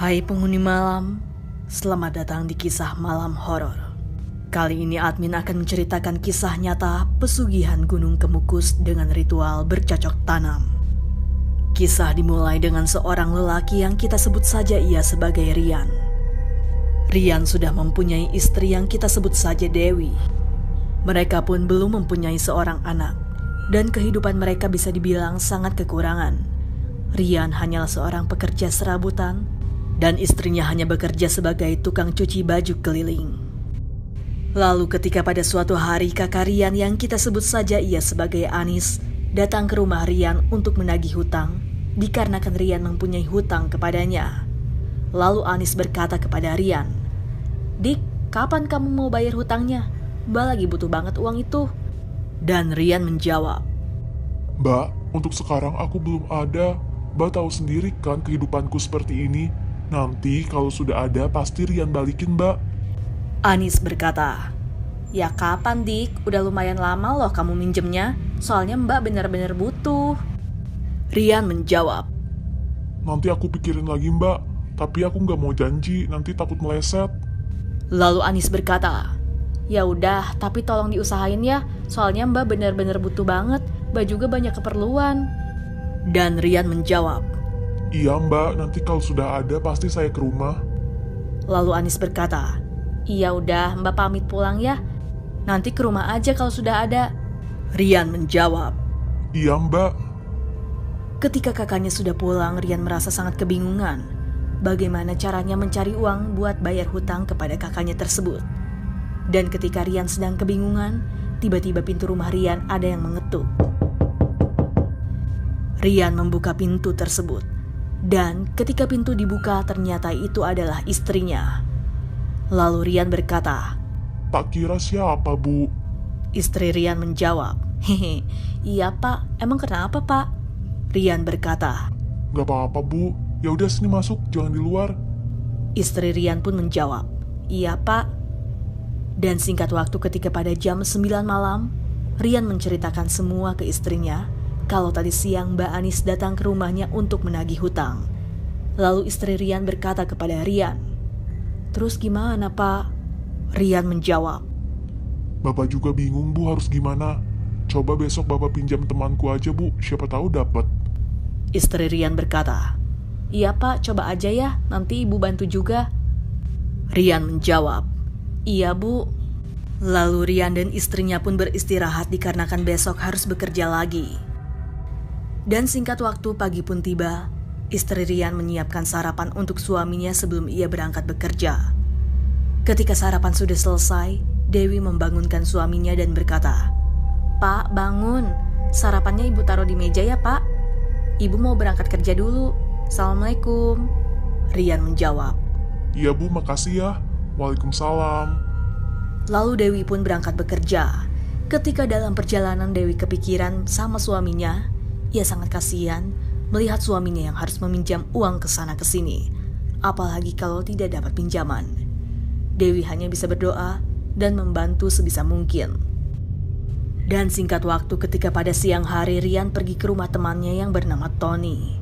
Hai penghuni malam, selamat datang di kisah malam horor. Kali ini admin akan menceritakan kisah nyata pesugihan Gunung Kemukus dengan ritual bercocok tanam. Kisah dimulai dengan seorang lelaki yang kita sebut saja ia sebagai Rian. Rian sudah mempunyai istri yang kita sebut saja Dewi. Mereka pun belum mempunyai seorang anak, dan kehidupan mereka bisa dibilang sangat kekurangan. Rian hanyalah seorang pekerja serabutan, dan istrinya hanya bekerja sebagai tukang cuci baju keliling. Lalu ketika pada suatu hari kakak Rian yang kita sebut saja ia sebagai Anis datang ke rumah Rian untuk menagih hutang, dikarenakan Rian mempunyai hutang kepadanya. Lalu Anis berkata kepada Rian, "Dik, kapan kamu mau bayar hutangnya? Mbak lagi butuh banget uang itu." Dan Rian menjawab, "Mbak, untuk sekarang aku belum ada. Mbak tahu sendiri kan kehidupanku seperti ini. Nanti kalau sudah ada pasti Rian balikin, Mbak." Anis berkata, "Ya kapan Dik? Udah lumayan lama loh kamu minjemnya. Soalnya Mbak benar-benar butuh." Rian menjawab, "Nanti aku pikirin lagi, Mbak. Tapi aku nggak mau janji, nanti takut meleset." Lalu Anis berkata, "Ya udah, tapi tolong diusahain ya. Soalnya Mbak benar-benar butuh banget. Mbak juga banyak keperluan." Dan Rian menjawab, "Iya, Mbak. Nanti kalau sudah ada pasti saya ke rumah." Lalu Anis berkata, "Ya udah, Mbak pamit pulang ya. Nanti ke rumah aja kalau sudah ada." Rian menjawab, "Iya, Mbak." Ketika kakaknya sudah pulang, Rian merasa sangat kebingungan. Bagaimana caranya mencari uang buat bayar hutang kepada kakaknya tersebut. Dan ketika Rian sedang kebingungan, tiba-tiba pintu rumah Rian ada yang mengetuk. Rian membuka pintu tersebut. Dan ketika pintu dibuka ternyata itu adalah istrinya. Lalu Rian berkata, "Tak kira siapa, Bu?" Istri Rian menjawab, "Hehe, iya Pak, emang kenapa Pak?" Rian berkata, "Gak apa-apa, Bu. Ya udah sini masuk, jangan di luar." Istri Rian pun menjawab, "Iya Pak." Dan singkat waktu ketika pada jam 9 malam, Rian menceritakan semua ke istrinya kalau tadi siang Mbak Anis datang ke rumahnya untuk menagih hutang. Lalu istri Rian berkata kepada Rian, "Terus gimana Pak?" Rian menjawab, "Bapak juga bingung, Bu, harus gimana. Coba besok Bapak pinjam temanku aja, Bu. Siapa tahu dapat." Istri Rian berkata, "Iya Pak, coba aja ya, nanti Ibu bantu juga." Rian menjawab, "Iya Bu." Lalu Rian dan istrinya pun beristirahat dikarenakan besok harus bekerja lagi. Dan singkat waktu pagi pun tiba, istri Rian menyiapkan sarapan untuk suaminya sebelum ia berangkat bekerja. Ketika sarapan sudah selesai, Dewi membangunkan suaminya dan berkata, "Pak, bangun. Sarapannya Ibu taruh di meja ya Pak. Ibu mau berangkat kerja dulu. Assalamualaikum." Rian menjawab, "Iya, Bu, makasih ya. Waalaikumsalam." Lalu Dewi pun berangkat bekerja. Ketika dalam perjalanan Dewi kepikiran sama suaminya, ia sangat kasihan melihat suaminya yang harus meminjam uang ke sana ke sini, apalagi kalau tidak dapat pinjaman. Dewi hanya bisa berdoa dan membantu sebisa mungkin. Dan singkat waktu ketika pada siang hari Rian pergi ke rumah temannya yang bernama Tony.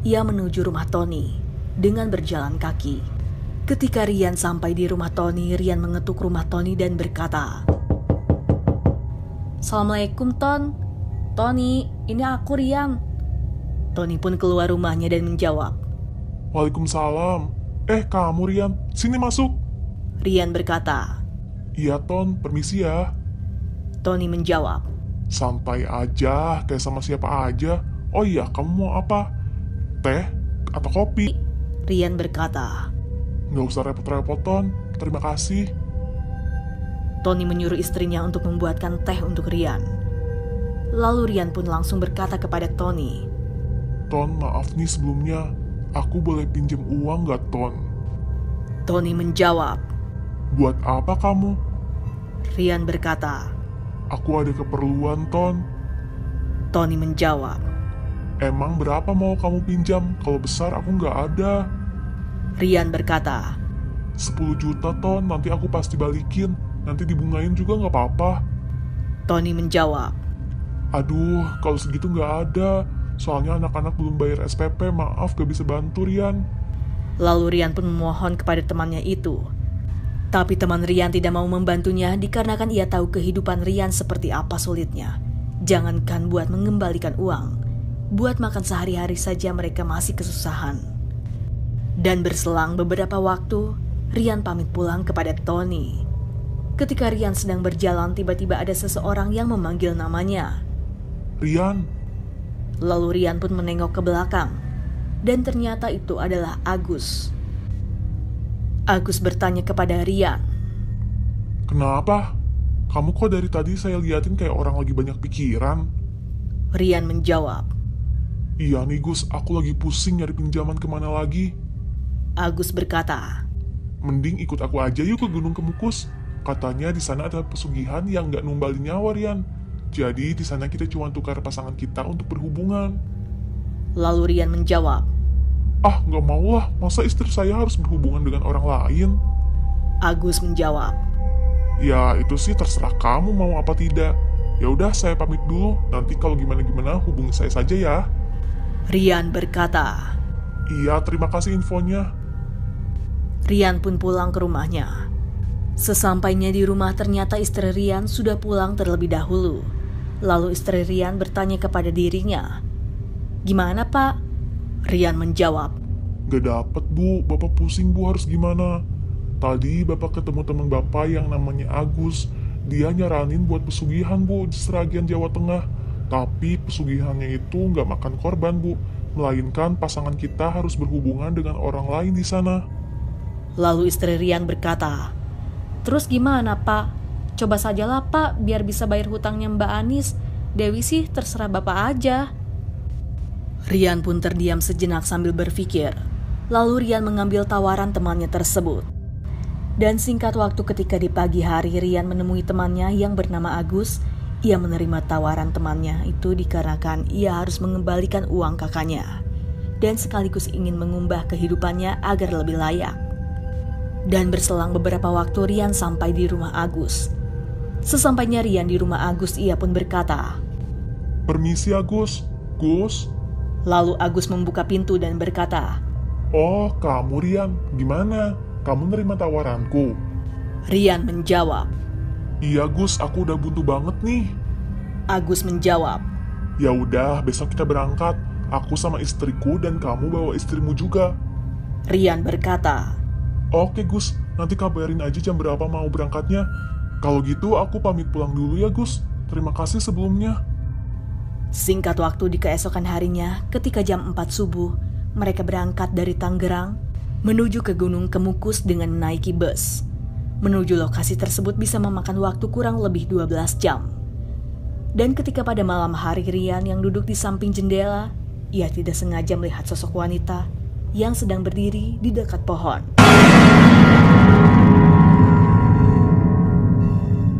Ia menuju rumah Tony dengan berjalan kaki. Ketika Rian sampai di rumah Tony, Rian mengetuk rumah Tony dan berkata, "Assalamualaikum Ton. Tony, ini aku Rian." Tony pun keluar rumahnya dan menjawab, "Waalaikumsalam. Kamu Rian, sini masuk." Rian berkata, "Iya, Ton, permisi ya." Tony menjawab, "Santai aja, kayak sama siapa aja. Oh iya, kamu mau apa? Teh atau kopi?" Rian berkata. "Nggak usah repot-repot, Ton. Terima kasih." Tony menyuruh istrinya untuk membuatkan teh untuk Rian. Lalu Rian pun langsung berkata kepada Tony, "Ton, maaf nih sebelumnya. Aku boleh pinjam uang nggak, Ton?" Tony menjawab. "Buat apa kamu?" Rian berkata. "Aku ada keperluan, Ton." Tony menjawab. "Emang berapa mau kamu pinjam? Kalau besar aku nggak ada." Rian berkata, 10 juta, Ton. Nanti aku pasti balikin. Nanti dibungain juga nggak apa-apa." Tony menjawab. "Aduh, kalau segitu nggak ada. Soalnya anak-anak belum bayar SPP. Maaf, gak bisa bantu, Rian." Lalu Rian pun memohon kepada temannya itu. Tapi teman Rian tidak mau membantunya dikarenakan ia tahu kehidupan Rian seperti apa sulitnya. Jangankan buat mengembalikan uang, buat makan sehari-hari saja mereka masih kesusahan. Dan berselang beberapa waktu, Rian pamit pulang kepada Tony. Ketika Rian sedang berjalan, tiba-tiba ada seseorang yang memanggil namanya. Rian, Lalu Rian pun menengok ke belakang, dan ternyata itu adalah Agus. Agus bertanya kepada Rian. kenapa? Kamu kok dari tadi saya liatin kayak orang lagi banyak pikiran? Rian menjawab. Iya nih Gus, aku lagi pusing nyari pinjaman kemana lagi. Agus berkata. Mending ikut aku aja yuk ke Gunung Kemukus. Katanya di sana ada pesugihan yang nggak numbalin nyawa, Rian. Jadi di sana kita cuma tukar pasangan kita untuk berhubungan. Lalu Rian menjawab. Ah, nggak mau lah. Masa istri saya harus berhubungan dengan orang lain? Agus menjawab. Ya itu sih terserah kamu mau apa tidak. Ya udah saya pamit dulu. Nanti kalau gimana-gimana hubungi saya saja ya. Rian berkata. Iya, terima kasih infonya. Rian pun pulang ke rumahnya. Sesampainya di rumah ternyata istri Rian sudah pulang terlebih dahulu. Lalu istri Rian bertanya kepada dirinya. Gimana Pak? Rian menjawab. Gak dapet Bu, Bapak pusing Bu harus gimana. Tadi Bapak ketemu teman Bapak yang namanya Agus. Dia nyaranin buat pesugihan Bu di Seragian Jawa Tengah. Tapi pesugihannya itu gak makan korban Bu, melainkan pasangan kita harus berhubungan dengan orang lain di sana. Lalu istri Rian berkata, terus gimana Pak? Coba sajalah Pak, biar bisa bayar hutangnya Mbak Anis. Dewi sih terserah Bapak aja. Rian pun terdiam sejenak sambil berpikir. Lalu Rian mengambil tawaran temannya tersebut. Dan singkat waktu ketika di pagi hari Rian menemui temannya yang bernama Agus, ia menerima tawaran temannya itu dikarenakan ia harus mengembalikan uang kakaknya. Dan sekaligus ingin mengubah kehidupannya agar lebih layak. Dan berselang beberapa waktu Rian sampai di rumah Agus. Sesampainya Rian di rumah Agus, ia pun berkata, Permisi Agus. Gus. Lalu Agus membuka pintu dan berkata, Oh, kamu Rian. Gimana? Kamu nerima tawaranku? Rian menjawab. Iya Gus, aku udah buntu banget nih. Agus menjawab. Ya udah, besok kita berangkat. Aku sama istriku dan kamu bawa istrimu juga. Rian berkata, Oke Gus, nanti kabarin aja jam berapa mau berangkatnya. Kalau gitu aku pamit pulang dulu ya Gus. Terima kasih sebelumnya. Singkat waktu di keesokan harinya, ketika jam 4 subuh, mereka berangkat dari Tangerang menuju ke Gunung Kemukus dengan menaiki bus. Menuju lokasi tersebut bisa memakan waktu kurang lebih 12 jam. Dan ketika pada malam hari Rian yang duduk di samping jendela, ia tidak sengaja melihat sosok wanita yang sedang berdiri di dekat pohon.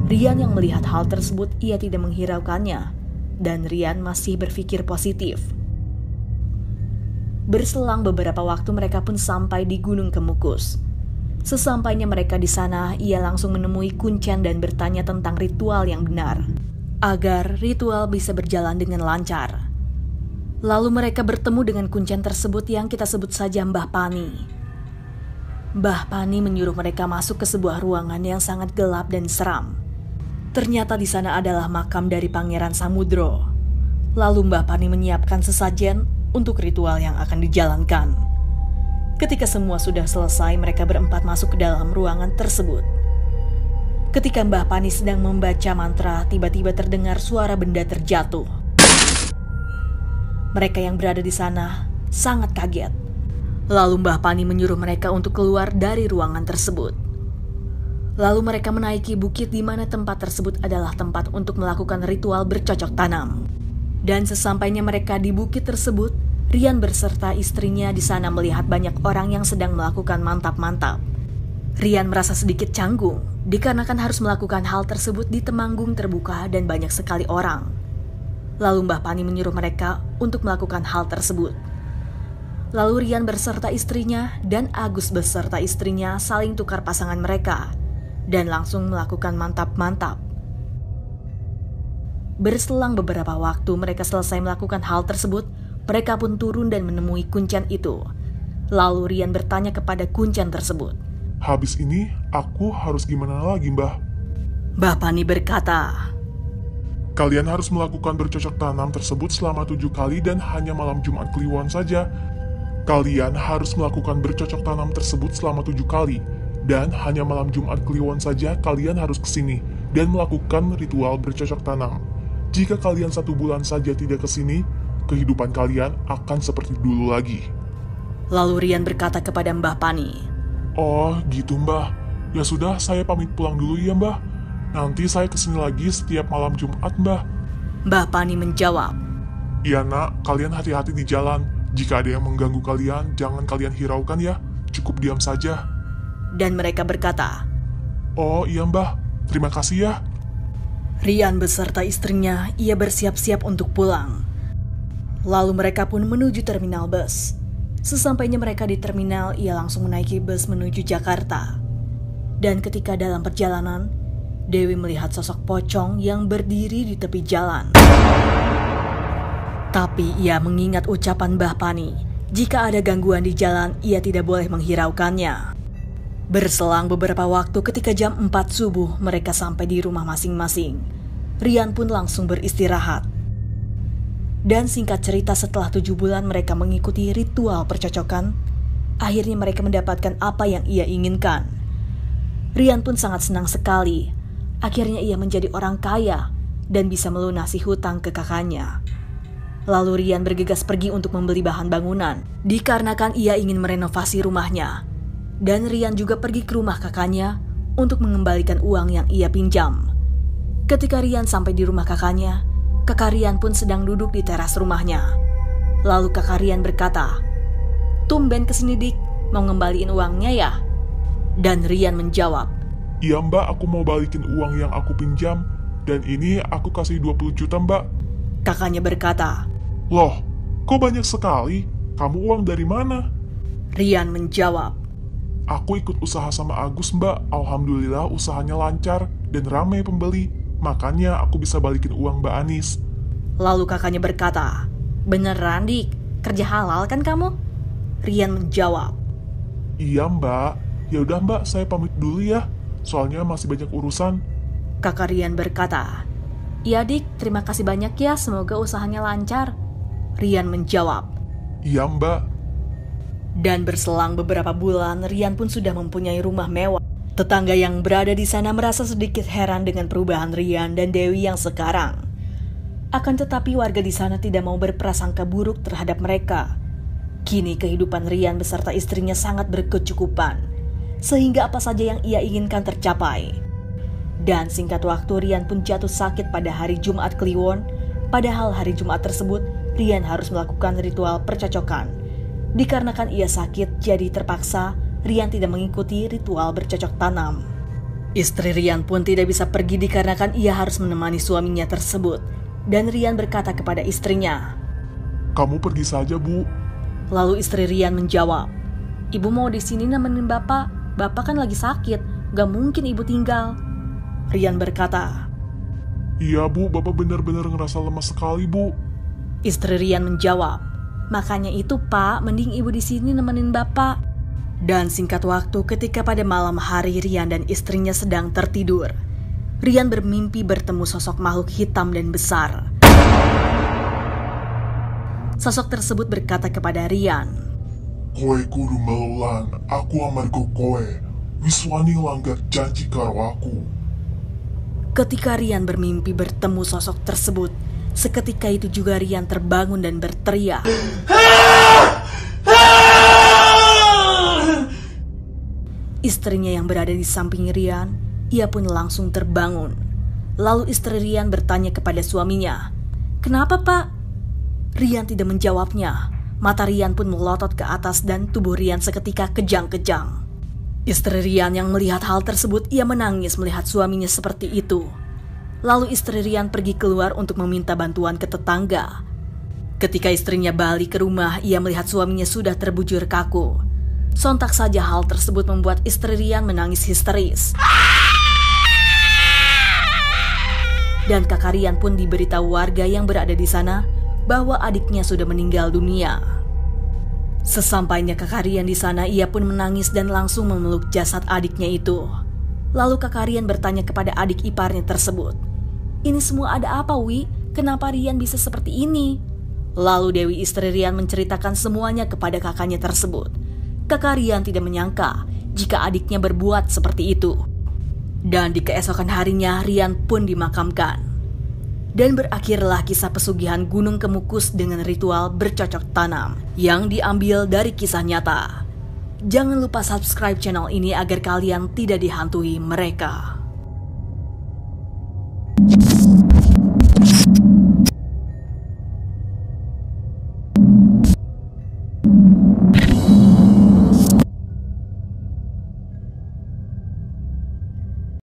Rian yang melihat hal tersebut, ia tidak menghiraukannya, dan Rian masih berpikir positif. Berselang beberapa waktu mereka pun sampai di Gunung Kemukus. Sesampainya mereka di sana, ia langsung menemui Kuncen dan bertanya tentang ritual yang benar, agar ritual bisa berjalan dengan lancar. Lalu mereka bertemu dengan Kuncen tersebut yang kita sebut saja Mbah Pani. Mbah Pani menyuruh mereka masuk ke sebuah ruangan yang sangat gelap dan seram. Ternyata di sana adalah makam dari Pangeran Samudro. Lalu Mbah Pani menyiapkan sesajen untuk ritual yang akan dijalankan. Ketika semua sudah selesai, mereka berempat masuk ke dalam ruangan tersebut. Ketika Mbah Pani sedang membaca mantra, tiba-tiba terdengar suara benda terjatuh. Mereka yang berada di sana sangat kaget. Lalu Mbah Pani menyuruh mereka untuk keluar dari ruangan tersebut. Lalu mereka menaiki bukit di mana tempat tersebut adalah tempat untuk melakukan ritual bercocok tanam. Dan sesampainya mereka di bukit tersebut, Rian berserta istrinya di sana melihat banyak orang yang sedang melakukan mantap-mantap. Rian merasa sedikit canggung, dikarenakan harus melakukan hal tersebut di temanggung terbuka dan banyak sekali orang. Lalu Mbah Pani menyuruh mereka untuk melakukan hal tersebut. Lalu Rian berserta istrinya dan Agus beserta istrinya saling tukar pasangan mereka dan langsung melakukan mantap-mantap. Berselang beberapa waktu mereka selesai melakukan hal tersebut, mereka pun turun dan menemui Kuncen itu. Lalu Rian bertanya kepada kuncen tersebut. Habis ini aku harus gimana lagi, Mbah? Mbah Pani berkata, Kalian harus melakukan bercocok tanam tersebut selama 7 kali dan hanya malam Jumat Kliwon saja. Kalian harus melakukan bercocok tanam tersebut selama 7 kali. Dan hanya malam Jumat Kliwon saja kalian harus kesini dan melakukan ritual bercocok tanam. Jika kalian 1 bulan saja tidak kesini, kehidupan kalian akan seperti dulu lagi. Lalu Rian berkata kepada Mbah Pani, Oh gitu Mbah, ya sudah saya pamit pulang dulu ya Mbah. Nanti saya kesini lagi setiap malam Jumat Mbah. Mbah Pani menjawab, Iya nak, kalian hati-hati di jalan. Jika ada yang mengganggu kalian, jangan kalian hiraukan ya, cukup diam saja. Dan mereka berkata, Oh iya Mbah, terima kasih ya. Rian beserta istrinya, ia bersiap-siap untuk pulang. Lalu mereka pun menuju terminal bus. Sesampainya mereka di terminal, ia langsung menaiki bus menuju Jakarta. Dan ketika dalam perjalanan, Dewi melihat sosok pocong yang berdiri di tepi jalan. Tapi ia mengingat ucapan Mbah Pani, jika ada gangguan di jalan, ia tidak boleh menghiraukannya. Berselang beberapa waktu ketika jam 4 subuh mereka sampai di rumah masing-masing. Rian pun langsung beristirahat. Dan singkat cerita setelah 7 bulan mereka mengikuti ritual percocokan, akhirnya mereka mendapatkan apa yang ia inginkan. Rian pun sangat senang sekali. Akhirnya ia menjadi orang kaya dan bisa melunasi hutang ke kakaknya. Lalu Rian bergegas pergi untuk membeli bahan bangunan, dikarenakan ia ingin merenovasi rumahnya. Dan Rian juga pergi ke rumah kakaknya untuk mengembalikan uang yang ia pinjam. Ketika Rian sampai di rumah kakaknya, kakak Rian pun sedang duduk di teras rumahnya. Lalu kakak Rian berkata, Tumben kesini Dik, mau ngembaliin uangnya ya? Dan Rian menjawab, Iya Mbak, aku mau balikin uang yang aku pinjam. Dan ini aku kasih 20 juta Mbak. Kakaknya berkata, Loh, kok banyak sekali? Kamu uang dari mana? Rian menjawab, Aku ikut usaha sama Agus Mbak. Alhamdulillah usahanya lancar dan ramai pembeli. Makanya aku bisa balikin uang Mbak Anis. Lalu kakaknya berkata, Beneran Dik, kerja halal kan kamu? Rian menjawab, Iya Mbak. Ya udah Mbak, saya pamit dulu ya. Soalnya masih banyak urusan. Kakak Rian berkata, Iya Dik, terima kasih banyak ya, semoga usahanya lancar. Rian menjawab, Iya Mbak. Dan berselang beberapa bulan, Rian pun sudah mempunyai rumah mewah. Tetangga yang berada di sana merasa sedikit heran dengan perubahan Rian dan Dewi yang sekarang. Akan tetapi warga di sana tidak mau berprasangka buruk terhadap mereka. Kini kehidupan Rian beserta istrinya sangat berkecukupan, sehingga apa saja yang ia inginkan tercapai. Dan singkat waktu Rian pun jatuh sakit pada hari Jumat Kliwon. Padahal hari Jumat tersebut Rian harus melakukan ritual percocokan. Dikarenakan ia sakit, jadi terpaksa Rian tidak mengikuti ritual bercocok tanam. Istri Rian pun tidak bisa pergi dikarenakan ia harus menemani suaminya tersebut. Dan Rian berkata kepada istrinya, Kamu pergi saja Bu. Lalu istri Rian menjawab, Ibu mau di sini nemenin Bapak. Bapak kan lagi sakit, gak mungkin Ibu tinggal. Rian berkata, Iya Bu, Bapak benar-benar ngerasa lemas sekali Bu. Istri Rian menjawab, Makanya itu Pak, mending Ibu di sini nemenin Bapak. Dan singkat waktu ketika pada malam hari Rian dan istrinya sedang tertidur, Rian bermimpi bertemu sosok makhluk hitam dan besar. Sosok tersebut berkata kepada Rian, Kowe kudu melulan, aku amargo kowe. Wis wani langgar janji karo aku. Ketika Rian bermimpi bertemu sosok tersebut, seketika itu juga Rian terbangun dan berteriak. Istrinya yang berada di samping Rian, ia pun langsung terbangun. Lalu istri Rian bertanya kepada suaminya, Kenapa Pak? Rian tidak menjawabnya. Mata Rian pun melotot ke atas dan tubuh Rian seketika kejang-kejang. Istri Rian yang melihat hal tersebut, ia menangis melihat suaminya seperti itu. Lalu istri Rian pergi keluar untuk meminta bantuan ke tetangga. Ketika istrinya balik ke rumah, ia melihat suaminya sudah terbujur kaku. Sontak saja hal tersebut membuat istri Rian menangis histeris. Dan kakak Rian pun diberitahu warga yang berada di sana bahwa adiknya sudah meninggal dunia. Sesampainya Kakak Rian di sana, ia pun menangis dan langsung memeluk jasad adiknya itu. Lalu Kakak Rian bertanya kepada adik iparnya tersebut, "Ini semua ada apa, Wi? Kenapa Rian bisa seperti ini?" Lalu Dewi istri Rian menceritakan semuanya kepada kakaknya tersebut. Kakak Rian tidak menyangka jika adiknya berbuat seperti itu. Dan di keesokan harinya Rian pun dimakamkan. Dan berakhirlah kisah pesugihan Gunung Kemukus dengan ritual bercocok tanam yang diambil dari kisah nyata. Jangan lupa subscribe channel ini agar kalian tidak dihantui mereka.